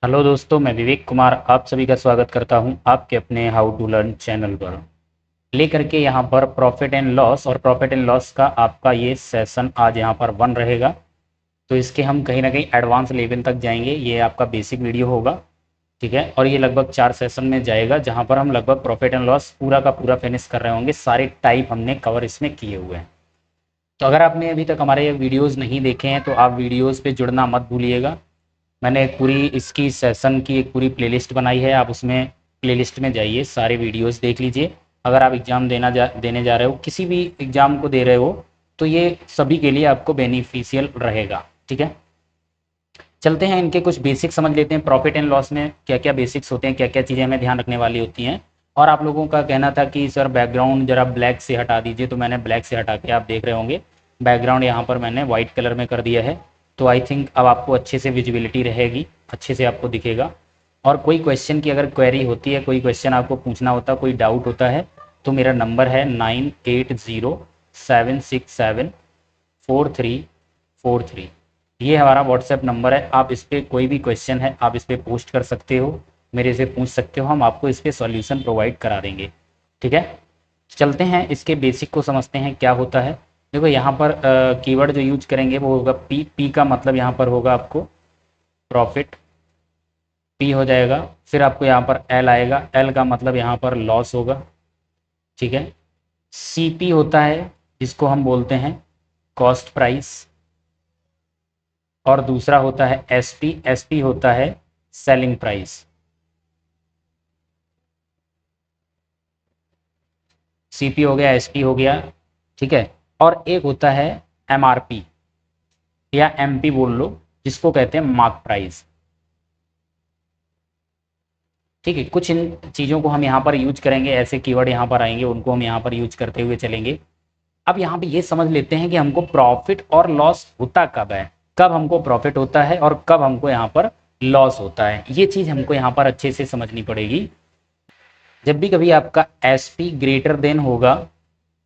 Hello दोस्तों, मैं विवेक कुमार आप सभी का स्वागत करता हूं आपके अपने हाउ टू लर्न चैनल पर। लेकर के यहां पर प्रॉफिट एंड लॉस और प्रॉफिट एंड लॉस का आपका ये सेशन आज यहां पर 1 रहेगा। तो इसके हम कहीं ना कहीं एडवांस लेवल तक जाएंगे। ये आपका बेसिक वीडियो होगा, ठीक है। और ये लगभग 4 सेशन में जाएगा, जहां पर हम लगभग प्रॉफिट एंड लॉस पूरा का पूरा फिनिश कर रहे होंगे। सारे टाइप हमने कवर इसमें किए हुए हैं। तो अगर आपने अभी तक हमारे वीडियोज़ नहीं देखे हैं तो आप वीडियोज़ पे जुड़ना मत भूलिएगा। मैंने एक पूरी इसकी सेशन की एक पूरी प्लेलिस्ट बनाई है, आप उसमें प्लेलिस्ट में जाइए, सारे वीडियोस देख लीजिए। अगर आप एग्ज़ाम देने जा रहे हो, किसी भी एग्ज़ाम को दे रहे हो, तो ये सभी के लिए आपको बेनिफिशियल रहेगा, ठीक है। चलते हैं, इनके कुछ बेसिक्स समझ लेते हैं। प्रॉफिट एंड लॉस में क्या क्या बेसिक्स होते हैं, क्या क्या चीज़ें हमें ध्यान रखने वाली होती हैं। और आप लोगों का कहना था कि सर बैकग्राउंड ज़रा ब्लैक से हटा दीजिए, तो मैंने ब्लैक से हटा के, आप देख रहे होंगे बैकग्राउंड यहाँ पर मैंने वाइट कलर में कर दिया है। तो आई थिंक अब आपको अच्छे से विजिबिलिटी रहेगी, अच्छे से आपको दिखेगा। और कोई क्वेश्चन की अगर क्वेरी होती है, कोई क्वेश्चन आपको पूछना होता है, कोई डाउट होता है, तो मेरा नंबर है 9807674343। ये हमारा व्हाट्सएप नंबर है। आप इस पर कोई भी क्वेश्चन है आप इस पर पोस्ट कर सकते हो, मेरे से पूछ सकते हो, हम आपको इस पर सॉल्यूशन प्रोवाइड करा देंगे, ठीक है। चलते हैं, इसके बेसिक को समझते हैं क्या होता है। देखो यहाँ पर कीवर्ड जो यूज करेंगे वो होगा पी। पी का मतलब यहाँ पर होगा आपको प्रॉफिट, पी हो जाएगा। फिर आपको यहाँ पर एल आएगा, एल का मतलब यहाँ पर लॉस होगा, ठीक है। सी पी होता है जिसको हम बोलते हैं कॉस्ट प्राइस। और दूसरा होता है एस पी, एस पी होता है सेलिंग प्राइस। सी पी हो गया, एस पी हो गया, ठीक है। और एक होता है एम आर पी या एम पी बोल लो, जिसको कहते हैं मार्क प्राइस, ठीक है। कुछ इन चीज़ों को हम यहाँ पर यूज करेंगे, ऐसे कीवर्ड यहाँ पर आएंगे, उनको हम यहाँ पर यूज करते हुए चलेंगे। अब यहाँ पे ये समझ लेते हैं कि हमको प्रॉफिट और लॉस होता कब है, कब हमको प्रॉफिट होता है और कब हमको यहाँ पर लॉस होता है। ये चीज़ हमको यहाँ पर अच्छे से समझनी पड़ेगी। जब भी कभी आपका एस पी ग्रेटर देन होगा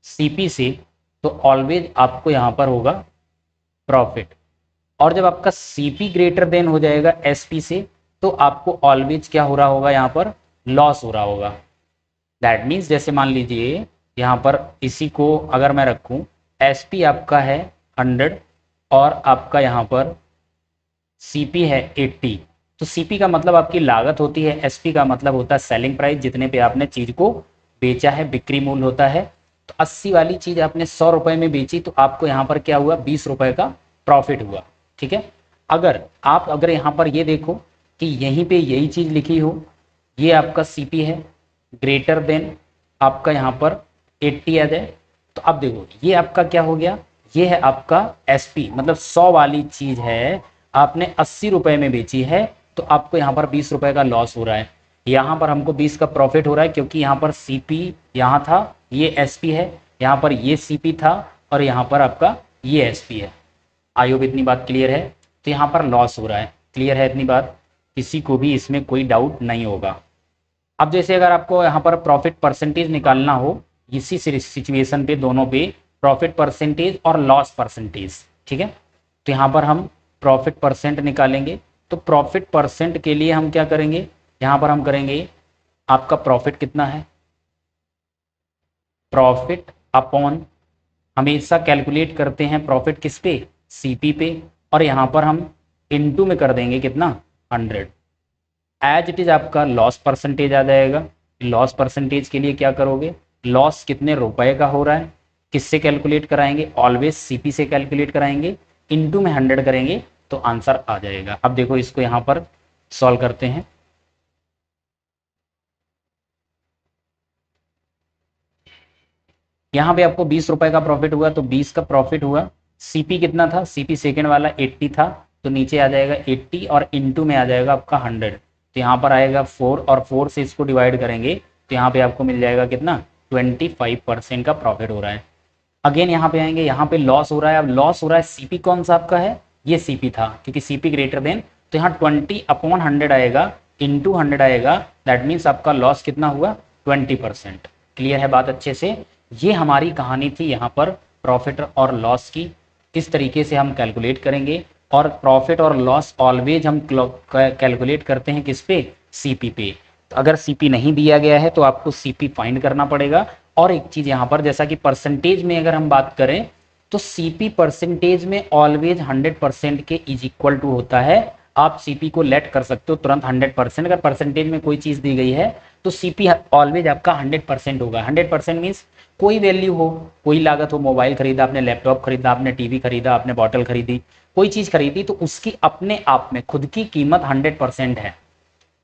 सी पी से, तो ऑलवेज आपको यहाँ पर होगा प्रॉफिट। और जब आपका सी पी ग्रेटर देन हो जाएगा एस पी से, तो आपको ऑलवेज क्या हो रहा होगा, यहाँ पर लॉस हो रहा होगा। दैट मीन्स जैसे मान लीजिए यहाँ पर इसी को अगर मैं रखूँ, एस पी आपका है 100 और आपका यहाँ पर सी पी है 80। तो सी पी का मतलब आपकी लागत होती है, एस पी का मतलब होता है सेलिंग प्राइस, जितने पे आपने चीज़ को बेचा है, बिक्री मूल्य होता है। तो 80 वाली चीज़ आपने 100 रुपये में बेची, तो आपको यहाँ पर क्या हुआ, 20 रुपये का प्रॉफिट हुआ, ठीक है। अगर यहाँ पर ये देखो कि यहीं पे यही चीज़ लिखी हो, ये आपका सी पी है ग्रेटर देन आपका यहाँ पर 80 आ जाए, तो अब देखो ये आपका क्या हो गया, ये है आपका एस पी, मतलब 100 वाली चीज़ है, आपने 80 रुपये में बेची है, तो आपको यहाँ पर 20 रुपये का लॉस हो रहा है। यहाँ पर हमको 20 का प्रॉफिट हो रहा है, क्योंकि यहाँ पर सी पी यहाँ था, ये एस पी है, यहाँ पर ये सी पी था, और यहाँ पर आपका ये एस पी है। आई होप इतनी बात क्लियर है। तो यहाँ पर लॉस हो रहा है, क्लियर है इतनी बात, किसी को भी इसमें कोई डाउट नहीं होगा। अब जैसे अगर आपको यहाँ पर प्रॉफिट परसेंटेज निकालना हो, इसी सिचुएशन पे दोनों पे प्रॉफिट परसेंटेज और लॉस परसेंटेज, ठीक है। तो यहाँ पर हम प्रॉफिट परसेंट निकालेंगे। तो प्रॉफिट परसेंट के लिए हम क्या करेंगे, यहाँ पर हम करेंगे आपका प्रॉफिट कितना है, प्रॉफिट अपॉन, हमेशा कैलकुलेट करते हैं प्रॉफिट किस पे, सीपी पे। और यहाँ पर हम इनटू में कर देंगे कितना, 100। एज इट इज आपका लॉस परसेंटेज आ जाएगा। लॉस परसेंटेज के लिए क्या करोगे, लॉस कितने रुपए का हो रहा है, किससे कैलकुलेट कराएंगे, ऑलवेज सीपी से कैलकुलेट कराएंगे, इनटू में 100 करेंगे, तो आंसर आ जाएगा। अब देखो इसको यहाँ पर सॉल्व करते हैं। यहाँ पे आपको 20 रुपए का प्रॉफिट हुआ, तो 20 का प्रॉफिट हुआ। सीपी कितना था, सीपी सेकेंड वाला 80 था, तो नीचे आ जाएगा 80 और इनटू में आ जाएगा आपका 100। तो यहाँ पर आएगा 4 और 4 से इसको डिवाइड करेंगे, तो यहाँ पे आपको मिल जाएगा कितना, 25% का प्रॉफिट हो रहा है। अगेन यहाँ पे आएंगे, यहाँ पे लॉस हो रहा है। अब लॉस हो रहा है, सीपी कौन सा आपका है, ये सीपी था, क्योंकि सीपी ग्रेटर देन, तो यहाँ 20/100 आएगा, इंटू 100 आएगा। दैट मीन्स आपका लॉस कितना हुआ, 20%। क्लियर है बात अच्छे से। ये हमारी कहानी थी यहाँ पर प्रॉफिट और लॉस की। इस तरीके से हम कैलकुलेट करेंगे और प्रॉफिट और लॉस ऑलवेज हम कैलकुलेट करते हैं किस पे, सीपी पे। तो अगर सीपी नहीं दिया गया है तो आपको सीपी फाइंड करना पड़ेगा। और एक चीज यहाँ पर, जैसा कि परसेंटेज में अगर हम बात करें तो सीपी परसेंटेज में ऑलवेज 100% के इज इक्वल टू होता है। आप सीपी को लेट कर सकते हो तुरंत 100%। अगर परसेंटेज में कोई चीज दी गई है तो सीपी ऑलवेज आपका 100% होगा। 100% मीन्स कोई वैल्यू हो, कोई लागत हो, मोबाइल खरीदा आपने, लैपटॉप खरीदा आपने, टीवी खरीदा आपने, बॉटल खरीदी, कोई चीज खरीदी, तो उसकी अपने आप में खुद की कीमत 100% है।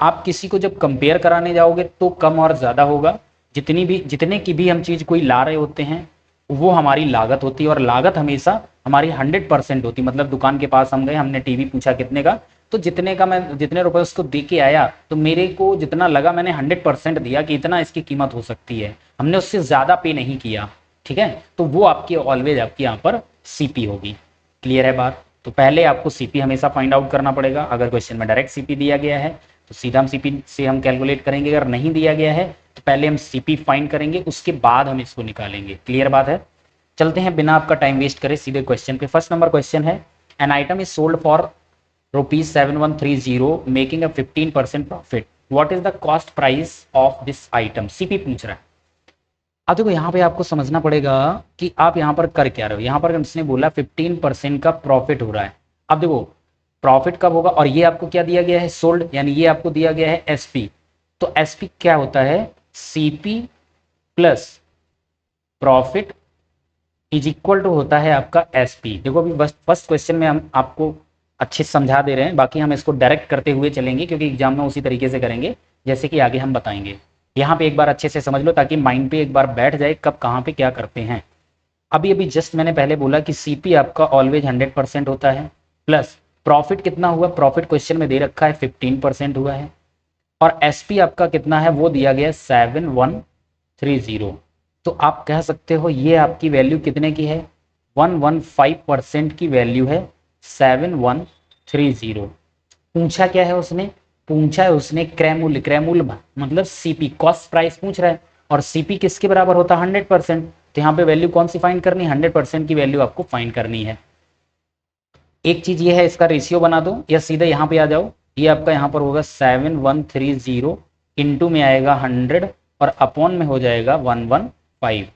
आप किसी को जब कंपेयर कराने जाओगे तो कम और ज्यादा होगा। जितने की भी हम चीज कोई ला रहे होते हैं वो हमारी लागत होती है, और लागत हमेशा हमारी 100% होती। मतलब दुकान के पास हम गए, हमने टीवी पूछा कितने का, तो जितने का मैं जितने रुपए उसको दे के आया तो मेरे को जितना लगा मैंने 100% दिया कि इतना इसकी कीमत हो सकती है, हमने उससे ज्यादा पे नहीं किया। ठीक है, तो वो आपकी ऑलवेज आपकी यहाँ पर सीपी होगी। क्लियर है बात? तो पहले आपको सीपी हमेशा फाइंड आउट करना पड़ेगा। अगर क्वेश्चन में डायरेक्ट सीपी दिया गया है तो सीधा हम सीपी से हम कैलकुलेट करेंगे। अगर नहीं दिया गया है तो पहले हम सीपी फाइंड करेंगे, उसके बाद हम इसको निकालेंगे। क्लियर बात है? चलते हैं बिना आपका टाइम वेस्ट करे सीधे क्वेश्चन पे। फर्स्ट नंबर क्वेश्चन है, an item is sold for ₹7130 making a 15% profit, what is the cost price of this item. CP पूछ रहा है। अब देखो यहाँ पे आपको समझना पड़ेगा कि आप यहाँ पर कर क्या रहे हो। यहाँ पर इसने बोला 15% का प्रॉफिट हो रहा है। अब देखो प्रॉफिट कब होगा, और ये आपको क्या दिया गया है, सोल्ड, यानी ये आपको दिया गया है एसपी। तो एसपी क्या होता है, CP plus profit is equal to होता है आपका एसपी। देखो अभी बस फर्स्ट क्वेश्चन में हम आपको अच्छे से समझा दे रहे हैं, बाकी हम इसको डायरेक्ट करते हुए चलेंगे क्योंकि एग्जाम में उसी तरीके से करेंगे जैसे कि आगे हम बताएंगे। यहाँ पे एक बार अच्छे से समझ लो ताकि माइंड पे एक बार बैठ जाए कब कहाँ पे क्या करते हैं। अभी अभी जस्ट मैंने पहले बोला कि सीपी आपका ऑलवेज 100% होता है, प्लस प्रॉफिट कितना हुआ, प्रॉफिट क्वेश्चन में दे रखा है 15% हुआ है, और एसपी आपका कितना है वो दिया गया है 7130। तो आप कह सकते हो ये आपकी वैल्यू कितने की है, 115% की वैल्यू है 7130। पूछा क्या है उसने, पूछा है उसने क्रय मूल्य मतलब सीपी, कॉस्ट प्राइस पूछ रहा है, और सीपी किसके बराबर होता है 100%। तो यहाँ पे वैल्यू कौन सी फाइंड करनी है, 100% की वैल्यू आपको फाइंड करनी है। एक चीज ये है, इसका रेशियो बना दो या सीधे यहाँ पे आ जाओ। ये आपका यहाँ पर होगा 7130 इंटू में आएगा 100 और अपॉन में हो जाएगा 115।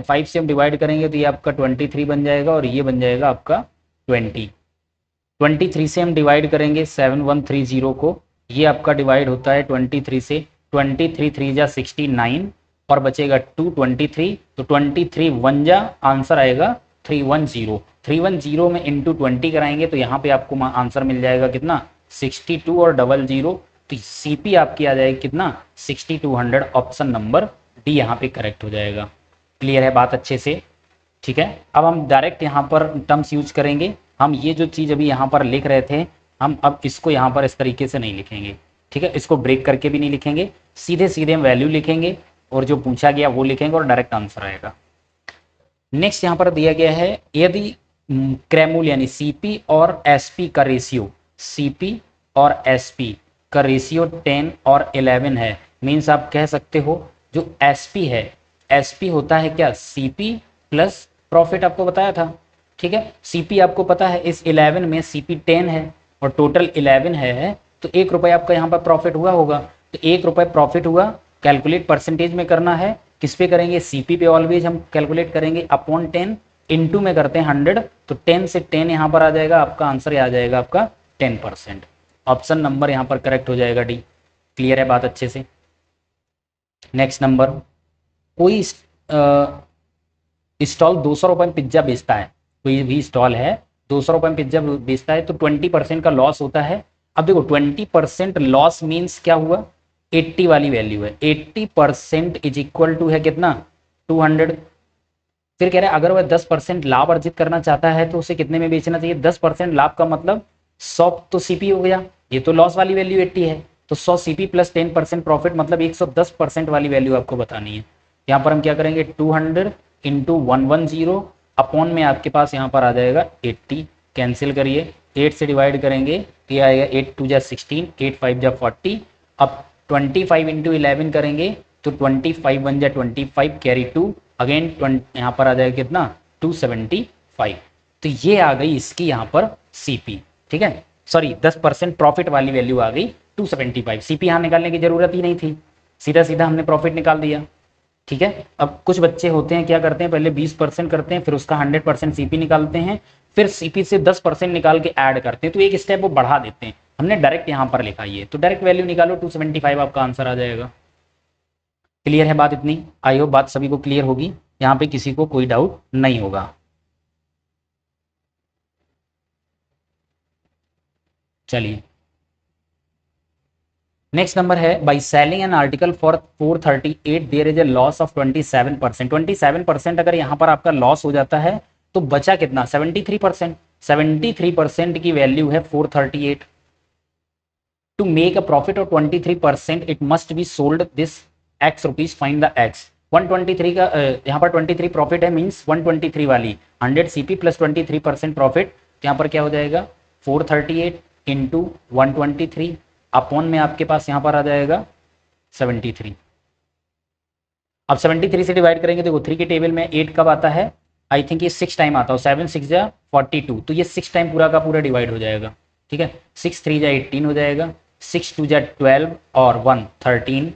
5 से हम डिवाइड करेंगे तो ये आपका 23 बन जाएगा और ये बन जाएगा आपका 20। 23 से हम डिवाइड करेंगे 7130 को, ये आपका डिवाइड होता है 23 से, 23 3 जा 69 और बचेगा 223, तो 23 1 जा आंसर आएगा 310। 310 में इंटू 20 कराएंगे तो यहाँ पे आपको आंसर मिल जाएगा कितना 62 और 00। तो सीपी आपकी आ जाएगी कितना 6200। ऑप्शन नंबर डी यहाँ पे करेक्ट हो जाएगा। क्लियर है बात अच्छे से? ठीक है, अब हम डायरेक्ट यहाँ पर टर्म्स यूज करेंगे। हम ये जो चीज़ अभी यहाँ पर लिख रहे थे हम अब इसको यहाँ पर इस तरीके से नहीं लिखेंगे। ठीक है, इसको ब्रेक करके भी नहीं लिखेंगे, सीधे सीधे हम वैल्यू लिखेंगे और जो पूछा गया वो लिखेंगे और डायरेक्ट आंसर आएगा। नेक्स्ट यहाँ पर दिया गया है, यदि क्रय मूल्य यानी सीपी और एसपी का रेशियो, सीपी और एसपी का रेशियो 10 और 11 है, मीन्स आप कह सकते हो जो एसपी है, एसपी होता है क्या सीपी प्लस प्रॉफिट, आपको बताया था। ठीक है, सीपी आपको पता है इस 11 में सीपी 10 है और टोटल 11 है, तो ₹1 आपका यहाँ पर प्रॉफिट हुआ होगा। तो ₹1 प्रॉफिट हुआ, कैलकुलेट परसेंटेज में करना है, किस पे करेंगे, सीपी पे ऑलवेज हम कैलकुलेट करेंगे, अपॉन 10 इंटू में करते हैं 100, तो 10 से 10 यहाँ पर आ जाएगा, आपका आंसर आ जाएगा आपका 10%। ऑप्शन नंबर यहाँ पर करेक्ट हो जाएगा डी। क्लियर है बात अच्छे से? नेक्स्ट नंबर, कोई स्टॉल ₹200 में पिज्जा बेचता है, कोई भी स्टॉल है ₹200 में पिज्जा बेचता है, तो 20% का लॉस होता है। अब देखो 20% लॉस मीन्स क्या हुआ, 80 वाली वैल्यू है, 80% इज इक्वल टू है कितना 200। फिर कह रहा है अगर वह 10% लाभ अर्जित करना चाहता है तो उसे कितने में बेचना चाहिए, 10% लाभ का मतलब 100 तो सीपी हो गया, ये तो लॉस वाली वैल्यू 80 है, तो 100 सीपी प्लस 10% प्रॉफिट मतलब 110% वाली वैल्यू आपको बतानी है। यहाँ पर हम क्या करेंगे 200 इंटू 110 अपॉन में आपके पास यहाँ पर आ जाएगा 80, कैंसिल करिए, 8 से डिवाइड करेंगे तो ये आएगा 8 2 जा 16, 8 5 जा 40। अब 25 इंटू 11 करेंगे तो 25 1 जा 25, कैरी 2 अगेन यहाँ पर आ जाएगा कितना 275। तो ये आ गई इसकी यहाँ पर सीपी, ठीक है, सॉरी 10% प्रॉफिट वाली वैल्यू आ गई 275। सीपी यहाँ निकालने की जरूरत ही नहीं थी, सीधा सीधा हमने प्रॉफिट निकाल दिया, ठीक है। अब कुछ बच्चे होते हैं क्या करते हैं, पहले 20% करते हैं, फिर उसका 100% सीपी निकालते हैं, फिर सीपी से 10% निकाल के ऐड करते हैं, तो एक स्टेप वो बढ़ा देते हैं। हमने डायरेक्ट यहाँ पर लिखा ये, तो डायरेक्ट वैल्यू निकालो 275 आपका आंसर आ जाएगा। क्लियर है बात इतनी? आई होप बात सभी को क्लियर होगी, यहाँ पे किसी को कोई डाउट नहीं होगा। चलिए नेक्स्ट नंबर है, by selling an article for 438 there is a loss of 27%। 27% अगर यहाँ पर आपका लॉस हो जाता है तो बचा कितना, 73%। 73% की वैल्यू है 438। To make a profit of 23% it must be sold this X rupees, find the X. 123 का यहाँ पर 23 प्रॉफिट है, मीन्स 123 वाली 100 सीपी प्लस 23% प्रॉफिट, यहाँ पर क्या हो जाएगा 438 इंटू 123 अपॉन में आपके पास यहाँ पर आ जाएगा 73। अब 73 से डिवाइड करेंगे, देखो 3 की टेबल में 8 कब आता है, आई थिंक ये 6 टाइम आता है, 7 6 जा 42, तो ये 6 टाइम पूरा का पूरा डिवाइड हो जाएगा, ठीक है। 6 3 जा 18 हो जाएगा, 6 2 जा 12 और 1 13,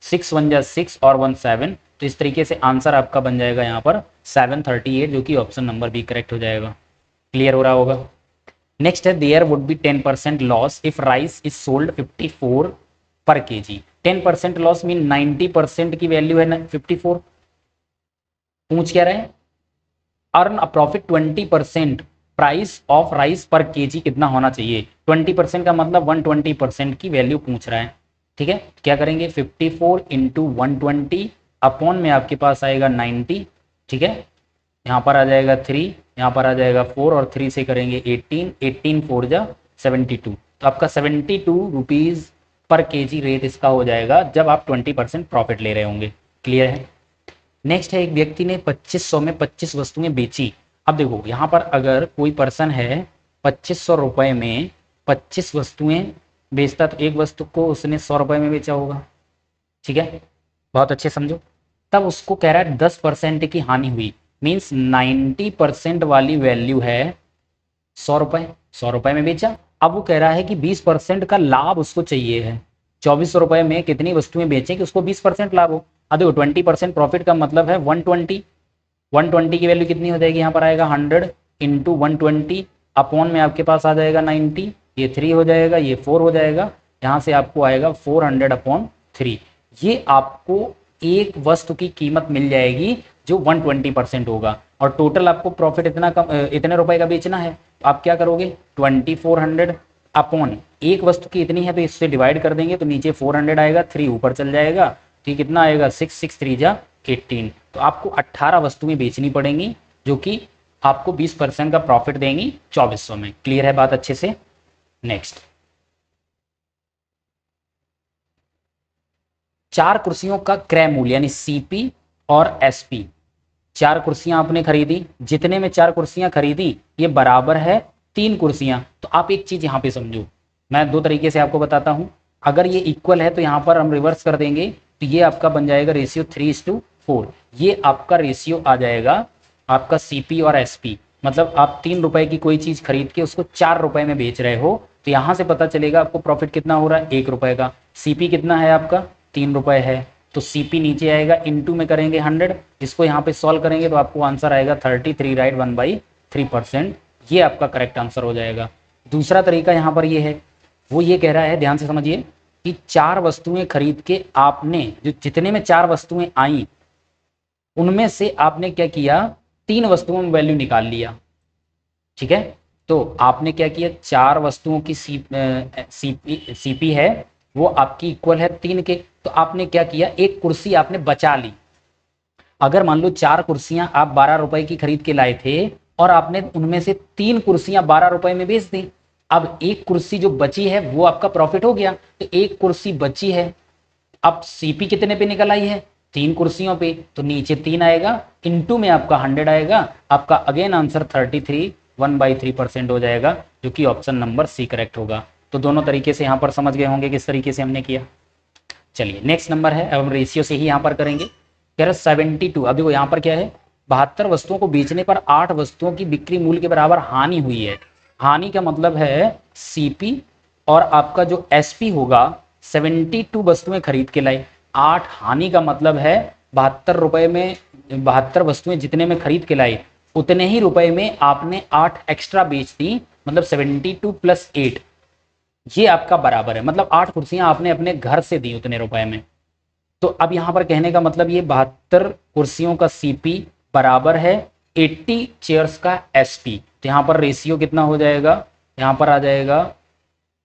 6 1 जा 6 और 1 7, तो इस तरीके से आंसर आपका बन जाएगा यहाँ पर 738, जो कि ऑप्शन नंबर बी करेक्ट हो जाएगा। क्लियर हो रहा होगा। नेक्स्ट है, there would be 10% loss if rice is sold 54 पर केजी। 10% लॉस मीन 90% की वैल्यू है 54। पूछ क्या रहे हैं, earn a profit 20%, price of rice पर केजी कितना होना चाहिए। 20% का मतलब 120% की वैल्यू पूछ रहा है, ठीक है। क्या करेंगे 54 इंटू 120 अपॉन में आपके पास आएगा 90, ठीक है। यहाँ पर आ जाएगा 3, यहाँ पर आ जाएगा 4 और 3 से करेंगे 18, 18 4 जा 72, तो आपका 72 रुपीज़ पर केजी रेट इसका हो जाएगा जब आप 20% प्रॉफिट ले रहे होंगे। क्लियर है। नेक्स्ट है, एक व्यक्ति ने 2500 में 25 वस्तुएं बेची। अब देखो यहाँ पर अगर कोई पर्सन है 2500 रुपये में 25 वस्तुएं बेचता, तो एक वस्तु को उसने 100 रुपये में बेचा होगा, ठीक है, बहुत अच्छे समझो। तब उसको कह रहा है 10% की हानि हुई, मीन्स 90% वाली वैल्यू है 100 रुपये, 100 रुपये में बेचा। अब वो कह रहा है कि 20% का लाभ उसको चाहिए है, 2400 रुपये में कितनी वस्तुएं बेचें कि उसको 20% लाभ हो। अब देखो 20% प्रॉफिट का मतलब है 120, 120 की वैल्यू कितनी हो जाएगी, यहाँ पर आएगा 100 इंटू 120 अपॉन में आपके पास आ जाएगा 90, ये 3 हो जाएगा, ये 4 हो जाएगा, यहाँ से आपको आएगा 400 अपॉन 3। ये आपको एक वस्तु की कीमत मिल जाएगी जो 120% होगा, और टोटल आपको प्रॉफिट इतने रुपए का बेचना है, तो आप क्या करोगे 2400 अपॉन एक वस्तु की इतनी है तो इससे डिवाइड कर देंगे, तो नीचे 400 आएगा, 3 ऊपर चल जाएगा, तो कितना आएगा 6 6 3 जा 18, तो आपको 18 वस्तुएं बेचनी पड़ेंगी जो कि आपको 20% का प्रॉफिट देंगी 2400 में। क्लियर है बात अच्छे से। नेक्स्ट, 4 कुर्सियों का क्रय मूल्य यानी सीपी और एसपी, 4 कुर्सियां आपने खरीदी, जितने में 4 कुर्सियां खरीदी ये बराबर है 3 कुर्सियां। तो आप एक चीज यहां पे समझो, मैं 2 तरीके से आपको बताता हूं। अगर ये इक्वल है तो यहां पर हम रिवर्स कर देंगे, तो ये आपका बन जाएगा रेशियो 3:4, ये आपका रेशियो आ जाएगा आपका सीपी और एसपी। मतलब आप 3 रुपए की कोई चीज खरीद के उसको 4 रुपए में बेच रहे हो, तो यहां से पता चलेगा आपको प्रॉफिट कितना हो रहा है 1 रुपए का। सीपी कितना है आपका 3 रुपए है, तो सीपी नीचे आएगा, इनटू में करेंगे 100, इसको यहाँ पे सॉल्व करेंगे तो आपको आंसर आएगा 33, राइट, 1/3%, ये आपका करेक्ट आंसर हो जाएगा। दूसरा तरीका यहाँ पर ये है, वो ये कह रहा है, ध्यान से समझिए, कि 4 वस्तुएं खरीद के आपने जो जितने में 4 वस्तुएं आई उनमें से आपने क्या किया 3 वस्तुओं में वैल्यू निकाल लिया, ठीक है। तो आपने क्या किया 4 वस्तुओं की सीपी है वो आपकी इक्वल है 3 के, तो आपने क्या किया एक कुर्सी आपने बचा ली। अगर मान लो 4 कुर्सियां आप 12 रुपए की खरीद के लाए थे और आपने उनमें से 3 कुर्सियां 12 रुपए में बेच दी, अब एक कुर्सी जो बची है वो आपका प्रॉफिट हो गया, तो एक कुर्सी बची है। अब सीपी कितने पे निकल आई है 3 कुर्सियों पे, तो नीचे 3 आएगा, इनटू में आपका 100 आएगा, आपका अगेन आंसर 33, 1/3% हो जाएगा, जो कि ऑप्शन नंबर सी करेक्ट होगा। तो दोनों तरीके से यहाँ पर समझ गए होंगे किस तरीके से हमने किया। चलिए नेक्स्ट नंबर है, अब हम रेशियो से ही यहाँ पर करेंगे। कह रहे 72, अब देखो यहाँ पर क्या है 72 वस्तुओं को बेचने पर 8 वस्तुओं की बिक्री मूल्य के बराबर हानि हुई है। हानि का मतलब है सीपी, और आपका जो एसपी होगा 72 वस्तुएं खरीद के लाए। 8 हानि का मतलब है 72 रुपए में, 72 वस्तुएं जितने में खरीद के लाए उतने ही रुपए में आपने 8 एक्स्ट्रा बेच दी, मतलब 72 प्लस 8, ये आपका बराबर है, मतलब 8 कुर्सियां आपने अपने घर से दी उतने रुपए में। तो अब यहां पर कहने का मतलब ये 72 कुर्सियों का सीपी बराबर है 80 चेयर्स का एसपी। तो यहां पर रेशियो कितना हो जाएगा, यहां पर आ जाएगा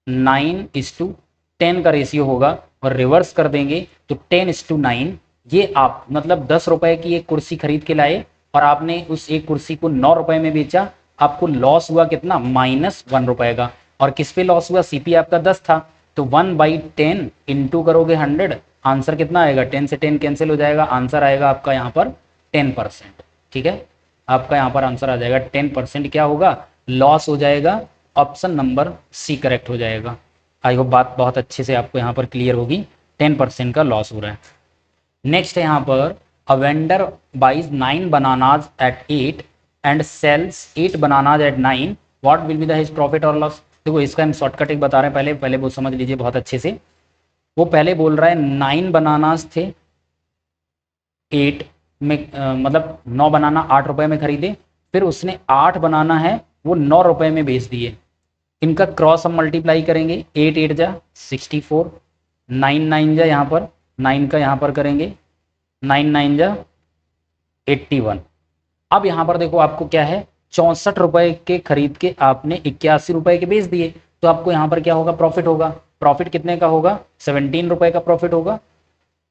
9:10 का रेशियो होगा, और रिवर्स कर देंगे तो 10:9। ये आप मतलब 10 रुपए की एक कुर्सी खरीद के लाए और आपने उस एक कुर्सी को 9 रुपए में बेचा, आपको लॉस हुआ कितना, -1 रुपए का। और किस पे लॉस हुआ, सीपी आपका 10 था, तो 1/10 इंटू करोगे 100, आंसर कितना आएगा, 10 से 10 कैंसिल हो जाएगा, आंसर आएगा आपका यहाँ पर 10%। ठीक है, आपका यहाँ पर आंसर आ जाएगा 10%, क्या होगा, लॉस हो जाएगा। ऑप्शन नंबर सी करेक्ट हो जाएगा। आई होप बात बहुत अच्छे से आपको यहाँ पर क्लियर होगी, 10% का लॉस हो रहा है। नेक्स्ट है यहाँ पर, a vendor buys 9 bananas at 8 and sells 8 bananas at 9, what will be the his profit और लॉस। देखो इसका हम शॉर्टकट एक बता रहे हैं, पहले पहले वो समझ लीजिए बहुत अच्छे से। वो पहले बोल रहा है 9 बनानाज थे 8 में, मतलब 9 बनाना 8 रुपए में खरीदे, फिर उसने 8 बनाना है वो 9 रुपए में बेच दिए। इनका क्रॉस हम मल्टीप्लाई करेंगे, 8 8 जा 64, 9 9 जा यहाँ पर 9 का यहाँ पर करेंगे, 9 9 जा 81। अब यहाँ पर देखो आपको क्या है, 64 रुपए के खरीद के आपने 81 रुपए के बेच दिए, तो आपको यहाँ पर क्या होगा, प्रॉफिट होगा। प्रॉफिट कितने का होगा, 17 रुपए का प्रॉफिट होगा।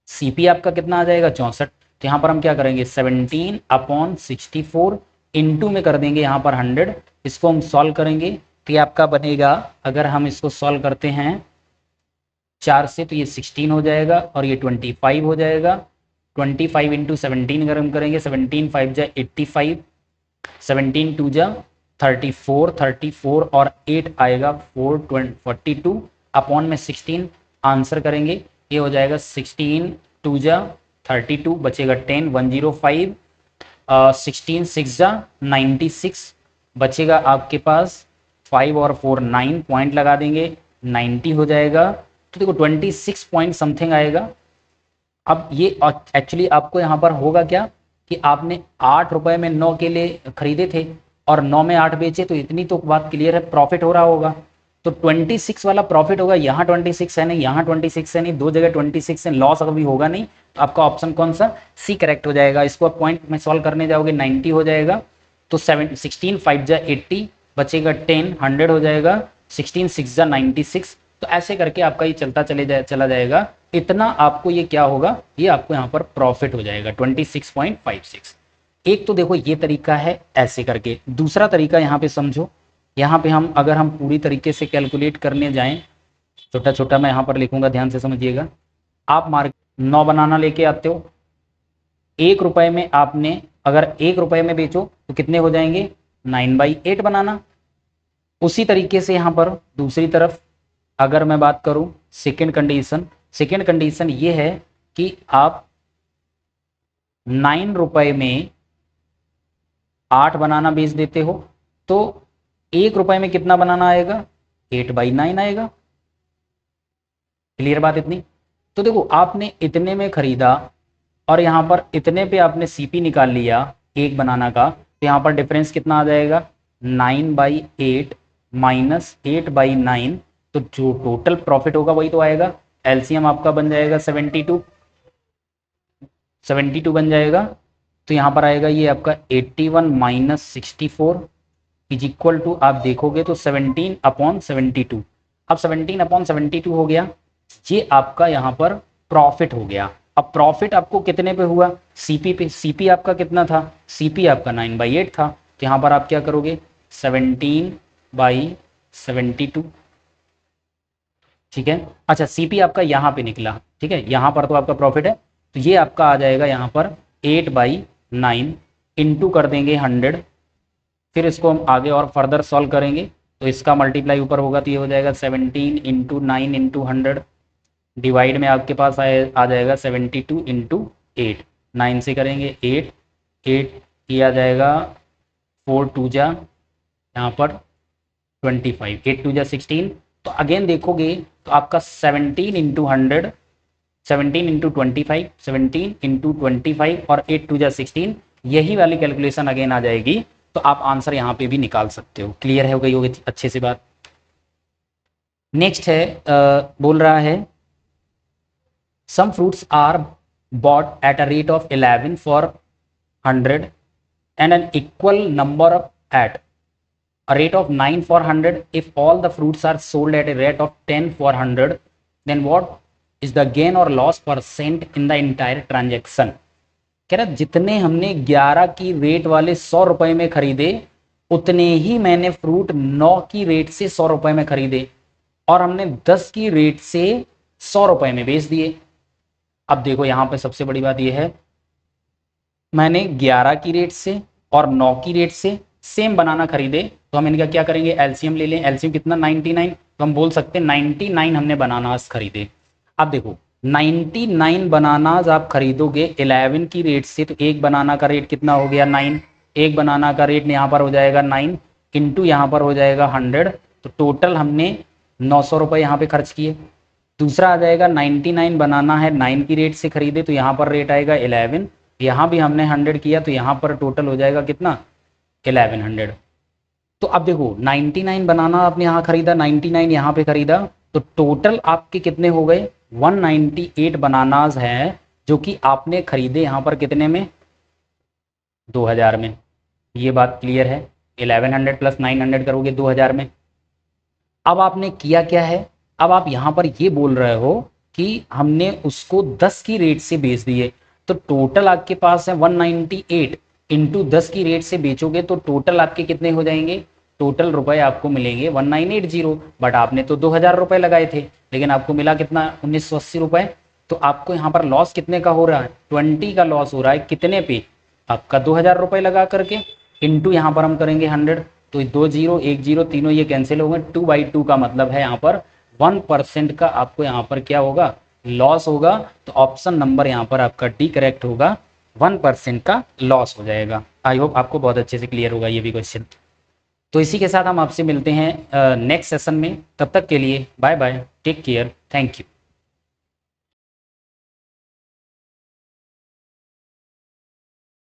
सीपी आपका कितना आ जाएगा, 64। तो यहाँ पर हम क्या करेंगे, 17/64 इंटू में कर देंगे यहाँ पर 100। इसको हम सॉल्व करेंगे तो ये आपका बनेगा, अगर हम इसको सॉल्व करते हैं 4 से तो ये 16 हो जाएगा और ये 25 हो जाएगा। 25 इंटू 17 अगर हम करेंगे, 17 5 जा 85, 17 2 जा 34, 34 और 8 आएगा 42 अपॉन में 16, आंसर करेंगे ये हो जाएगा 16 2 जा 32, बचेगा 10 105, 16 6 जा 96, बचेगा आपके पास 5 और 4 9, पॉइंट लगा देंगे 90 हो जाएगा। तो देखो 26 पॉइंट समथिंग आएगा। अब ये एक्चुअली आपको यहाँ पर होगा क्या कि आपने 8 रुपए में 9 के लिए खरीदे थे और 9 में 8 बेचे, तो इतनी तो बात क्लियर है, प्रॉफिट हो रहा होगा। तो 26 वाला प्रॉफिट होगा, यहाँ 26 है नहीं, यहाँ 26 है नहीं, दो जगह 26 है, लॉस अभी होगा नहीं। तो आपका ऑप्शन कौन सा, सी करेक्ट हो जाएगा। इसको आप पॉइंट में सॉल्व करने जाओगे 90 हो जाएगा, तो 16 5 जा 80, बचेगा 10 100 हो जाएगा, 16 6 जा 96। तो ऐसे करके आपका ये चलता चला जाएगा, इतना आपको ये क्या होगा, ये आपको यहाँ पर प्रॉफिट हो जाएगा 26.56। एक तो देखो ये तरीका है ऐसे करके, दूसरा तरीका यहाँ पे समझो। यहाँ पे हम अगर हम पूरी तरीके से कैलकुलेट करने जाएं, छोटा छोटा मैं यहाँ पर लिखूंगा, ध्यान से समझिएगा। आप मार्केट 9 बनाना लेके आते हो, 1 रुपए में आपने अगर 1 रुपए में बेचो तो कितने हो जाएंगे, 9/8 बनाना। उसी तरीके से यहाँ पर दूसरी तरफ अगर मैं बात करूं सेकेंड कंडीशन ये है कि आप 9 रुपए में 8 बनाना बेच देते हो, तो 1 रुपए में कितना बनाना आएगा, 8/9 आएगा। क्लियर बात इतनी। तो देखो आपने इतने में खरीदा और यहाँ पर इतने पे आपने सीपी निकाल लिया एक बनाना का, तो यहाँ पर डिफरेंस कितना आ जाएगा, 9/8 माइनस 8/9, तो जो टोटल प्रॉफिट होगा वही तो आएगा। एलसीएम आपका बन जाएगा 72 बन जाएगा। तो यहाँ पर आएगा ये आपका 81 माइनस 64 इज इक्वल टू, आप देखोगे तो 17/72। अब 17/72 हो गया, ये आपका यहाँ पर प्रॉफिट हो गया। अब प्रॉफिट आपको कितने पे हुआ, सीपी पे। सीपी आपका कितना था, सीपी आपका 9/8 था। तो यहाँ पर आप क्या करोगे, 17/72, ठीक है। अच्छा सीपी आपका यहाँ पे निकला, ठीक है, यहाँ पर तो आपका प्रॉफिट है, तो ये आपका आ जाएगा यहाँ पर 8/9 इंटू कर देंगे 100। फिर इसको हम आगे और फर्दर सॉल्व करेंगे, तो इसका मल्टीप्लाई ऊपर होगा तो ये हो जाएगा 17 इंटू 9 इंटू 100, डिवाइड में आपके पास आ जाएगा 72 इंटू 8, 9 से करेंगे 8 8, ये आ जाएगा 4 2 जा यहाँ पर 25, 8 टू जा 16, तो अगेन देखोगे तो आपका 17 इंटू 100, 17 इंटू 25, 17 इंटू 25 और 8 टू जा 16, यही वाली कैलकुलेशन अगेन आ जाएगी। तो आप आंसर यहाँ पे भी निकाल सकते हो। क्लियर हो गई होगी अच्छे से बात। नेक्स्ट है बोल रहा है some fruits are bought at a rate of 11 for 100 and an equal number at a rate of 9 for 100. If all the fruits are sold at a rate of 10 for 100, then what is the gain or loss percent in the entire transaction? कह रहा जितने हमने 11 की rate वाले 100 रुपए में खरीदे, उतने ही मैंने फ्रूट 9 की रेट से 100 रुपए में खरीदे और हमने 10 की रेट से 100 रुपए में बेच दिए। अब देखो यहां पे सबसे बड़ी बात यह है, मैंने 11 की रेट से और 9 की रेट से सेम बनाना खरीदे, तो हम इनका क्या करेंगे, एलसीएम ले लें। एलसीएम कितना 99, तो हम बोल सकते हैं 99 हमने बनानास खरीदे। अब देखो 99 बनानास आप खरीदोगे 11 की रेट से, तो एक बनाना का रेट कितना हो गया 9, एक बनाना का रेट यहाँ पर हो जाएगा 9 इंटू यहाँ पर हो जाएगा 100, तो टोटल हमने 900 रुपये यहाँ पे खर्च किए। दूसरा आ जाएगा 99 बनाना है 9 की रेट से खरीदे, तो यहाँ पर रेट आएगा 11, यहाँ भी हमने 100 किया, तो यहाँ पर टोटल हो जाएगा कितना 1100। तो अब देखो 99 बनाना आपने यहाँ खरीदा, 99 यहाँ पे खरीदा, तो टोटल आपके कितने हो गए 198 बनानाज हैं जो कि आपने खरीदे यहाँ पर कितने में 2000 में। ये बात क्लियर है। 1100 प्लस 900 करोगे 2000 में। अब आपने किया क्या है, अब आप यहाँ पर ये बोल रहे हो कि हमने उसको 10 की रेट से बेच दिए, तो टोटल आपके पास है 198 इंटू 10 की रेट से बेचोगे तो टोटल आपके कितने हो जाएंगे, टोटल रुपए आपको मिलेंगे 1980। बट आपने तो 2000 रुपए लगाए थे, लेकिन आपको मिला कितना 1980 रुपए। तो आपको यहाँ पर लॉस कितने का हो रहा है, 20 का लॉस हो रहा है। कितने पे, आपका 2000 रुपए लगा करके इंटू यहाँ पर हम करेंगे 100, तो 2 0 1 0 तीनों ये कैंसिल हो गए। 2/2 का मतलब है यहाँ पर 1% का आपको यहाँ पर क्या होगा, लॉस होगा। तो ऑप्शन नंबर यहाँ पर आपका डी करेक्ट होगा, 1% का लॉस हो जाएगा। आई होप आपको बहुत अच्छे से क्लियर होगा ये भी क्वेश्चन। तो इसी के साथ हम आपसे मिलते हैं नेक्स्ट सेशन में। तब तक के लिए bye bye, take care, thank you.